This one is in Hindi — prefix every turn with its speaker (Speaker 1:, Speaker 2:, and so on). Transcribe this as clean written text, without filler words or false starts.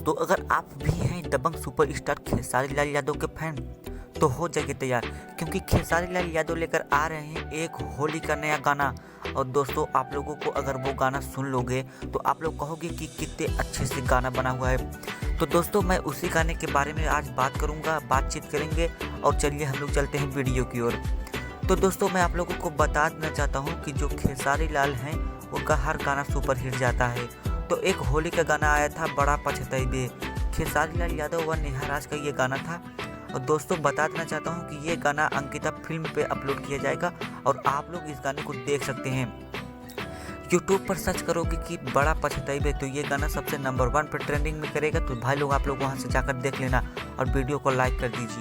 Speaker 1: दोस्तों, अगर आप भी हैं दबंग सुपरस्टार खेसारी लाल यादव के फैन तो हो जाइए तैयार, क्योंकि खेसारी लाल यादव लेकर आ रहे हैं एक होली का नया गाना। और दोस्तों, आप लोगों को अगर वो गाना सुन लोगे तो आप लोग कहोगे कि कितने अच्छे से गाना बना हुआ है। तो दोस्तों, मैं उसी गाने के बारे में आज बात करूंगा, बातचीत करेंगे। और चलिए हम लोग चलते हैं वीडियो की ओर। तो दोस्तों, मैं आप लोगों को बता देना चाहता हूँ कि जो खेसारी लाल हैं उनका हर गाना सुपर हिट जाता है। तो एक होली का गाना आया था, बड़ा पछताई, खेसारी लाल यादव व नेहा राज का ये गाना था। और दोस्तों, बता देना चाहता हूँ कि ये गाना अंकिता फिल्म पे अपलोड किया जाएगा और आप लोग इस गाने को देख सकते हैं। यूट्यूब पर सर्च करोगे कि बड़ा पछताई तो ये गाना सबसे नंबर 1 पर ट्रेंडिंग में करेगा। तो भाई लोग, आप लोग वहाँ से जाकर देख लेना और वीडियो को लाइक कर दीजिए।